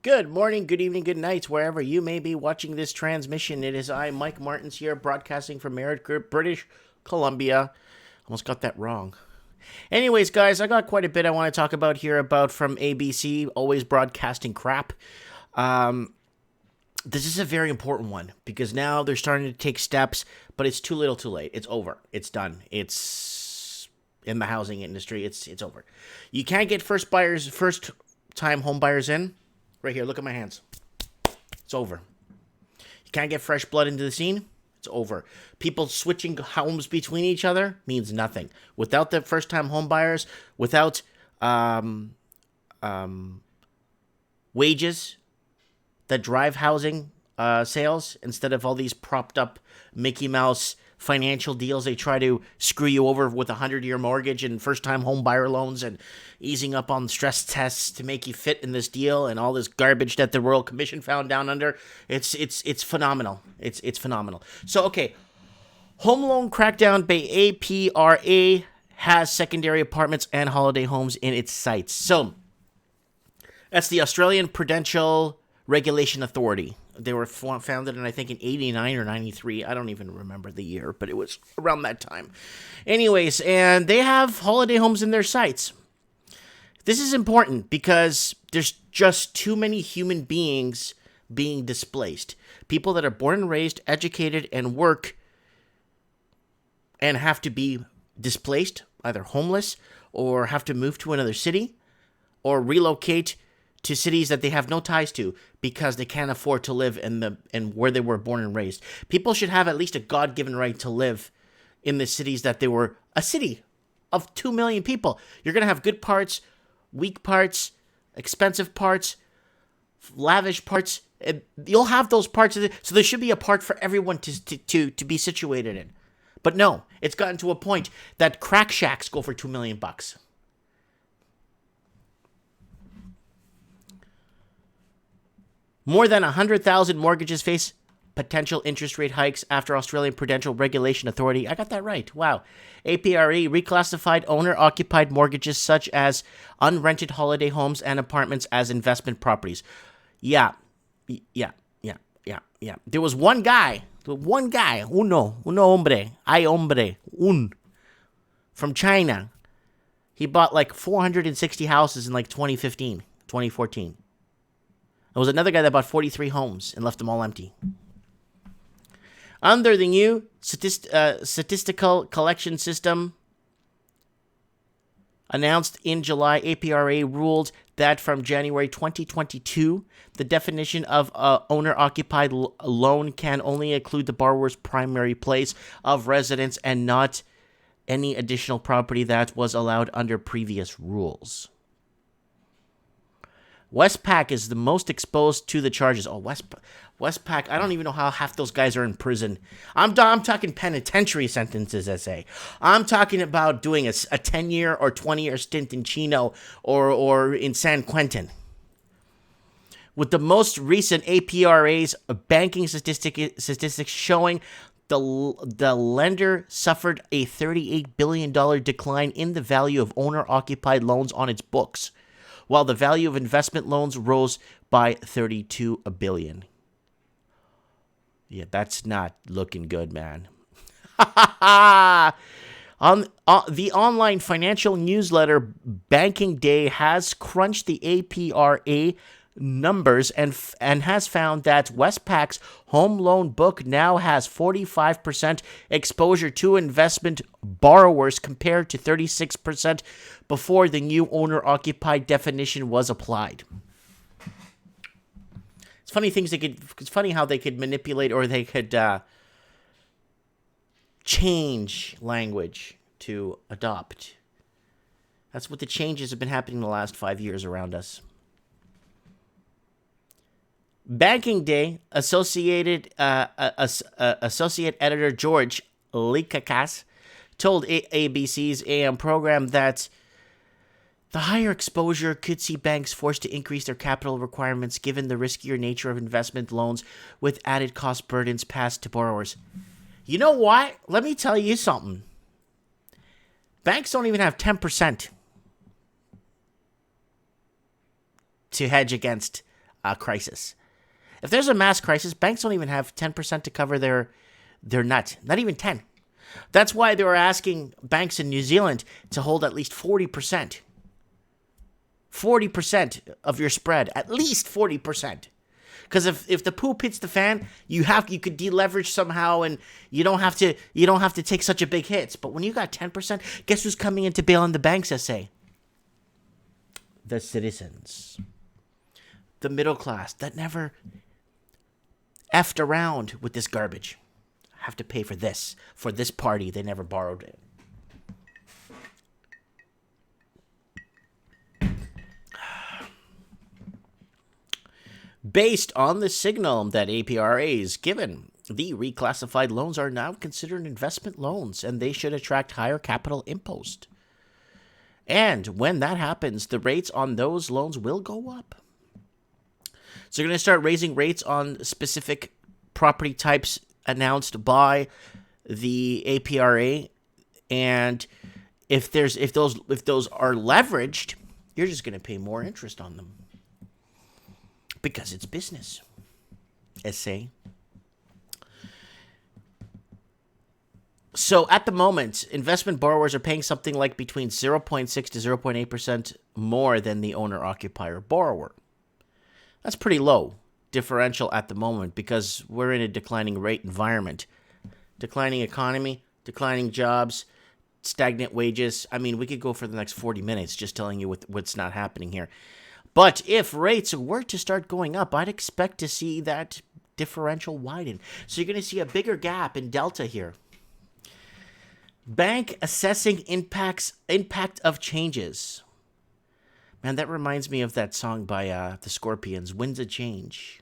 Good morning, good evening, good night, wherever you may be watching this transmission. It is I, Mike Martins, here, broadcasting from Merritt Group, British Columbia. Almost got that wrong. Anyways, guys, I got quite a bit I want to talk about here about from ABC, always broadcasting crap. This is a very important one because now they're starting to take steps, but it's too little too late. It's over. It's done. It's in the housing industry. It's over. You can't get first-time home buyers in. Right here, look at my hands. It's over. You can't get fresh blood into the scene. It's over. People switching homes between each other means nothing. Without the first-time home buyers, without wages that drive housing sales, instead of all these propped up Mickey Mouse financial deals, they try to screw you over with a 100-year mortgage and first-time home buyer loans and easing up on stress tests to make you fit in this deal and all this garbage that the Royal Commission found down under. It's phenomenal. It's phenomenal. So, okay, home loan crackdown by APRA has secondary apartments and holiday homes in its sights. So, that's the Australian Prudential Regulation Authority. They were founded in, I think, in 89 or 93. I don't even remember the year, but it was around that time. Anyways, and they have holiday homes in their sites. This is important because there's just too many human beings being displaced. People that are born and raised, educated, and work and have to be displaced, either homeless or have to move to another city or relocate to cities that they have no ties to because they can't afford to live in where they were born and raised. People should have at least a God-given right to live in the cities that they were a city of 2 million people. You're going to have good parts, weak parts, expensive parts, lavish parts. You'll have those parts of it. So there should be a part for everyone to be situated in. But no, it's gotten to a point that crack shacks go for $2 million. More than 100,000 mortgages face potential interest rate hikes after Australian Prudential Regulation Authority. I got that right. Wow. APRA reclassified owner-occupied mortgages such as unrented holiday homes and apartments as investment properties. Yeah. There was one guy, uno hombre, from China. He bought like 460 houses in like 2014. There was another guy that bought 43 homes and left them all empty. Under the new statistical collection system announced in July, APRA ruled that from January 2022, the definition of owner-occupied loan can only include the borrower's primary place of residence and not any additional property that was allowed under previous rules. Westpac is the most exposed to the charges. Oh, Westpac, I don't even know how half those guys are in prison. I'm talking penitentiary sentences, SA. I'm talking about doing a 10-year or 20-year stint in Chino or in San Quentin. With the most recent APRA's banking statistics showing the lender suffered a $38 billion decline in the value of owner-occupied loans on its books, while the value of investment loans rose by $32 billion. Yeah, that's not looking good, man. The online financial newsletter Banking Day has crunched the APRA numbers and has found that Westpac's home loan book now has 45% exposure to investment borrowers compared to 36% before the new owner-occupied definition was applied. It's funny how they could manipulate or they could change language to adopt. That's what the changes have been happening in the last 5 years around us. Banking Day, Associate Editor George Likakas told ABC's AM program that the higher exposure could see banks forced to increase their capital requirements given the riskier nature of investment loans with added cost burdens passed to borrowers. You know what? Let me tell you something. Banks don't even have 10% to hedge against crisis. If there's a mass crisis, banks don't even have 10% to cover their nut. Not even 10. That's why they were asking banks in New Zealand to hold at least 40%. 40% of your spread, at least 40%. Because if the poop hits the fan, you could deleverage somehow, and you don't have to take such a big hits. But when you got 10%, guess who's coming in to bail on the banks? I say, the citizens, the middle class that never effed around with this garbage. Have to pay for this party they never borrowed it. Based on the signal that APRA is given, the reclassified loans are now considered investment loans, and they should attract higher capital impost. And when that happens, the rates on those loans will go up. So you're going to start raising rates on specific property types announced by the APRA, and if those are leveraged, you're just going to pay more interest on them because it's business. Essay. So at the moment, investment borrowers are paying something like between 0.6 to 0.8% more than the owner-occupier borrower. That's pretty low differential at the moment because we're in a declining rate environment. Declining economy, declining jobs, stagnant wages. I mean, we could go for the next 40 minutes just telling you what's not happening here. But if rates were to start going up, I'd expect to see that differential widen. So you're going to see a bigger gap in delta here. Bank assessing impact of changes. Man, that reminds me of that song by the Scorpions, Winds of Change.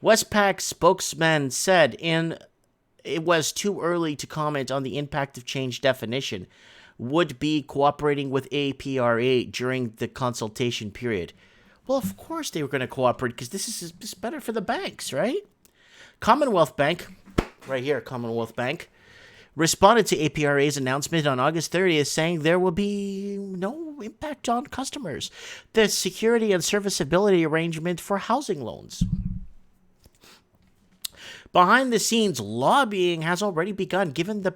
Westpac spokesman said it was too early to comment on the impact of change definition, would be cooperating with APRA during the consultation period. Well, of course they were going to cooperate because this is better for the banks, right? Commonwealth Bank, right here, Commonwealth Bank, responded to APRA's announcement on August 30th, saying there will be no impact on customers. The security and serviceability arrangement for housing loans. Behind the scenes, lobbying has already begun, given the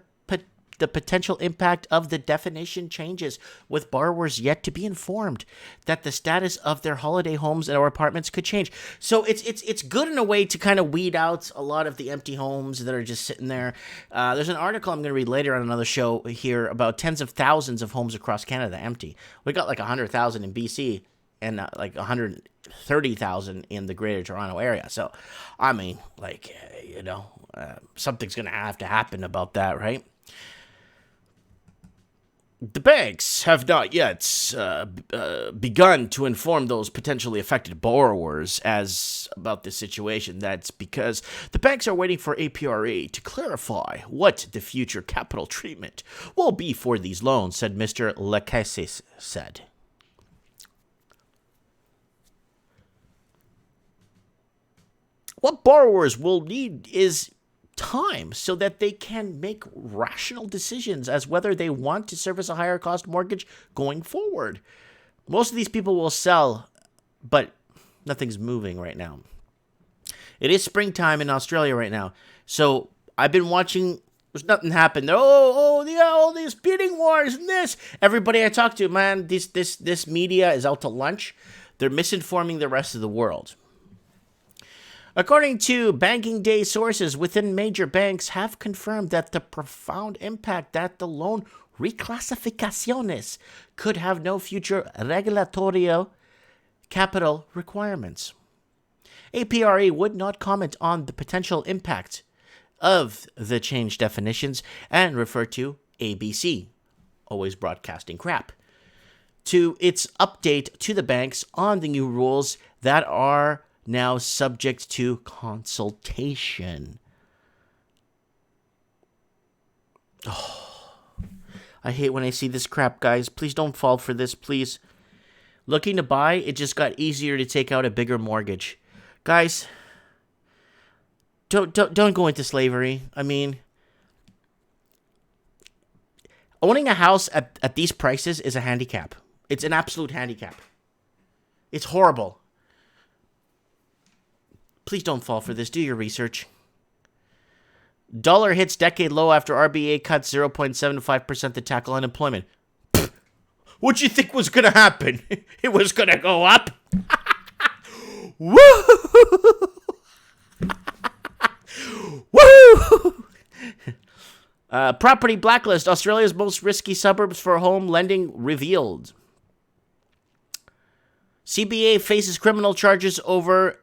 potential impact of the definition changes, with borrowers yet to be informed that the status of their holiday homes or apartments could change. So it's good in a way to kind of weed out a lot of the empty homes that are just sitting there. There's an article I'm going to read later on another show here about tens of thousands of homes across Canada empty. We got like 100,000 in BC and like 130,000 in the Greater Toronto area. So, I mean, like, something's going to have to happen about that, right? The banks have not yet begun to inform those potentially affected borrowers about this situation. That's because the banks are waiting for APRA to clarify what the future capital treatment will be for these loans, said Mr. Lecasis said. What borrowers will need is time so that they can make rational decisions as whether they want to service a higher cost mortgage going forward. Most of these people will sell, but nothing's moving right now. It is springtime in Australia right now, so I've been watching. There's nothing happened. All these bidding wars and this. Everybody I talk to, man, this media is out to lunch. They're misinforming the rest of the world. According to Banking Day sources within major banks have confirmed that the profound impact that the loan reclassificaciones could have no future regulatory capital requirements. APRA would not comment on the potential impact of the change definitions and refer to ABC, always broadcasting crap, to its update to the banks on the new rules that are now subject to consultation. Oh, I hate when I see this crap, guys. Please don't fall for this, please. Looking to buy, it just got easier to take out a bigger mortgage. Guys, don't go into slavery. I mean, owning a house at these prices is a handicap. It's an absolute handicap. It's horrible. Please don't fall for this. Do your research. Dollar hits decade low after RBA cuts 0.75% to tackle unemployment. What'd you think was going to happen? It was going to go up? Woo! Woo! Property blacklist. Australia's most risky suburbs for home lending revealed. CBA faces criminal charges over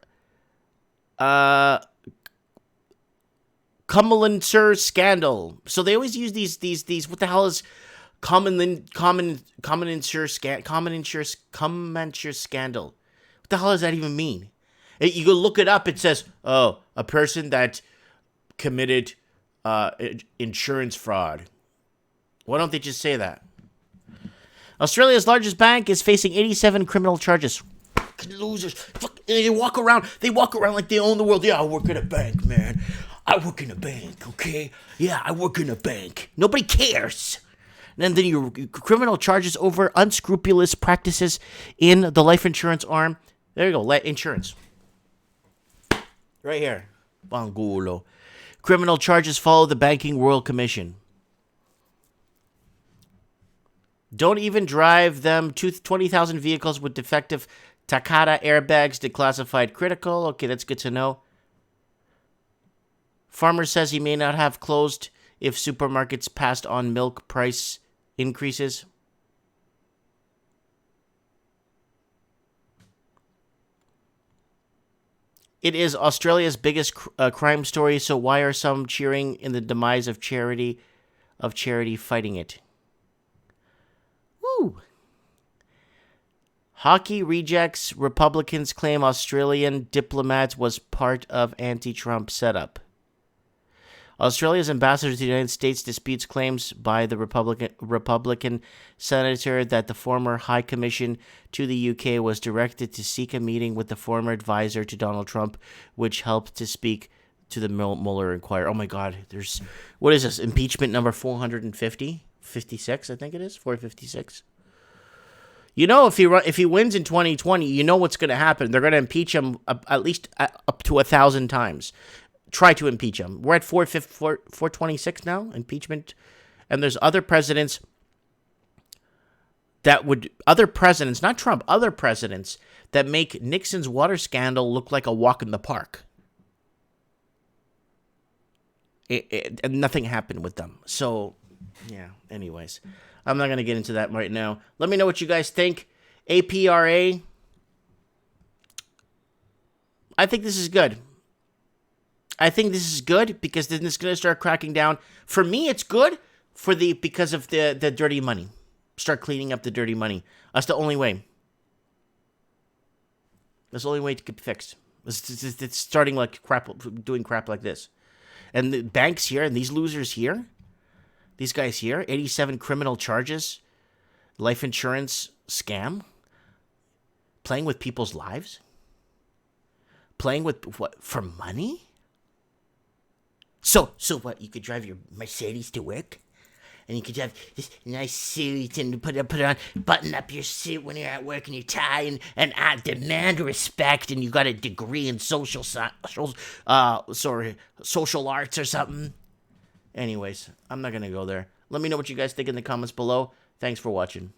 Cumberlandshire scandal. So they always use these. What the hell is Cumberlandshire scandal? What the hell does that even mean? You go look it up. It says, a person that committed insurance fraud. Why don't they just say that? Australia's largest bank is facing 87 criminal charges. Fucking losers. They walk around like they own the world. Yeah, I work at a bank, man. I work in a bank, okay? Yeah, I work in a bank. Nobody cares. And then your criminal charges over unscrupulous practices in the life insurance arm. There you go, insurance. Right here. Bangulo. Criminal charges follow the Banking Royal Commission. Don't even drive them 20,000 vehicles with defective Takata airbags declassified critical. Okay, that's good to know. Farmer says he may not have closed if supermarkets passed on milk price increases. It is Australia's biggest crime story, so why are some cheering in the demise of charity fighting it? Woo! Hockey rejects. Republicans claim Australian diplomats was part of anti-Trump setup. Australia's ambassador to the United States disputes claims by the Republican senator that the former High Commission to the UK was directed to seek a meeting with the former advisor to Donald Trump, which helped to speak to the Mueller inquiry. Oh my God, what is this? Impeachment number 450? 56, I think it is. 456. You know, if he wins in 2020, you know what's going to happen. They're going to impeach him at least up to 1,000 times. Try to impeach him. We're at 426 now, impeachment. And there's other presidents not Trump, other presidents that make Nixon's water scandal look like a walk in the park. And nothing happened with them. So, yeah, anyways. I'm not going to get into that right now. Let me know what you guys think. APRA. I think this is good. Because then it's going to start cracking down. For me, it's good because of the dirty money. Start cleaning up the dirty money. That's the only way. That's the only way to get fixed. It's starting like crap, doing crap like this. And the banks here and these losers here, these guys here, 87 criminal charges, life insurance scam, playing with people's lives, playing with what, for money? So what? You could drive your Mercedes to work, and you could have this nice suit and put it on, button up your suit when you're at work and your tie, and demand respect, and you got a degree in social arts or something. Anyways, I'm not gonna go there. Let me know what you guys think in the comments below. Thanks for watching.